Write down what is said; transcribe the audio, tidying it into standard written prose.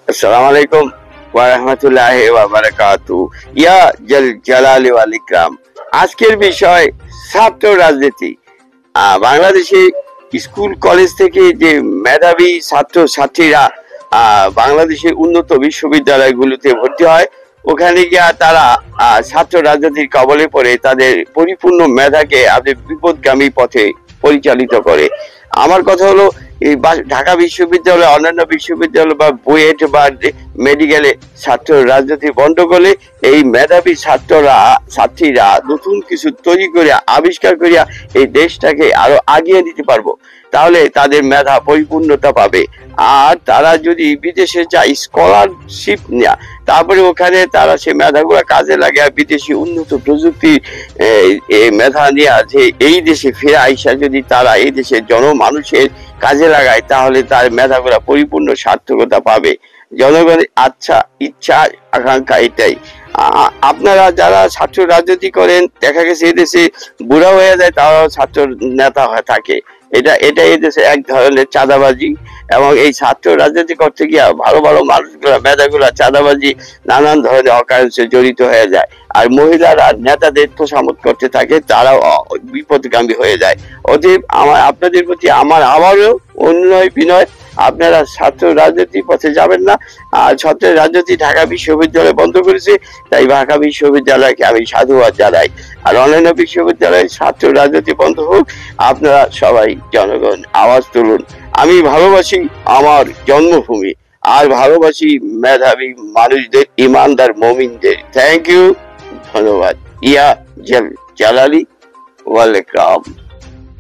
আসসালামু আলাইকুম ওয়া রাহমাতুল্লাহি ওয়া বারাকাতু। ইয়া জালালি ওয়াল ইকরাম। আজকের বিষয় ছাত্র রাজনীতি। বাংলাদেশে স্কুল কলেজ থেকে যে মেধাবী ছাত্র ছাত্রীরা বাংলাদেশের উন্নত বিশ্ববিদ্যালয়গুলোতে ভর্তি হয়, ওখানে গিয়া তারা ছাত্র রাজনীতির কবলে পড়ে তাদের পরিপূর্ণ মেধাকে বিপদগামী পথে পরিচালিত করে। আমার কথা হলো, এই ঢাকা বিশ্ববিদ্যালয়, অন্যান্য বিশ্ববিদ্যালয় বা বুয়েট বা মেডিকেলে ছাত্র রাজনীতি বন্ধ করলে এই মেধাবী ছাত্রীরা নতুন কিছু তৈরি করে আবিষ্কার করিয়া এই দেশটাকে আরো আগিয়ে নিতে পারবো। তাহলে তাদের মেধা পরিপূর্ণতা পাবে। আর তারা যদি বিদেশে যায় স্কলারশিপ নেয়া, তারপরে ওখানে তারা সে মেধাগুলো কাজে লাগে বিদেশি উন্নত প্রযুক্তি মেধা নিয়ে যে এই দেশে ফিরে আইসা যদি তারা এই দেশের জনমানুষের কাজে লাগায়, তাহলে তার মেধাগুলো পরিপূর্ণ সার্থকতা পাবে। জনগণের ইচ্ছা আকাঙ্ক্ষা এটাই। আপনারা যারা ছাত্র রাজনীতি করেন, দেখা গেছে এদেশে বুড়া হয়ে যায় তারাও ছাত্র নেতা হয়ে থাকে। এটা এদেশে এক ধরনের চাঁদাবাজি। এবং এই ছাত্র রাজনীতি করতে গিয়ে ভালো ভালো মানুষগুলা মেধাগুলা চাঁদাবাজি নানান ধরনের অকারেন্সে জড়িত হয়ে যায়। আর মহিলারা নেতাদের তোষামত করতে থাকে, তারাও বিপদগামী হয়ে যায়। অতএব আপনাদের প্রতি আমার আবারও অনুনয় বিনয়, আপনারা ছাত্র রাজনীতির পথে যাবেন না। আর ছাত্র রাজনীতি ঢাকা বিশ্ববিদ্যালয় বন্ধ করেছে, তাই ঢাকা বিশ্ববিদ্যালয়কে আমি সাধুবাদ জানাই। আর অন্যান্য বিশ্ববিদ্যালয়ের ছাত্র রাজনীতি বন্ধ হোক। আপনারা সবাই জনগণ আওয়াজ তুলুন। আমি ভালোবাসি আমার জন্মভূমি, আর ভালোবাসি মেধাবী মানুষদের, ইমানদার মমিনদের। থ্যাংক ইউ, ধন্যবাদ। ইয়া জালালি ওয়াল ইকরাম।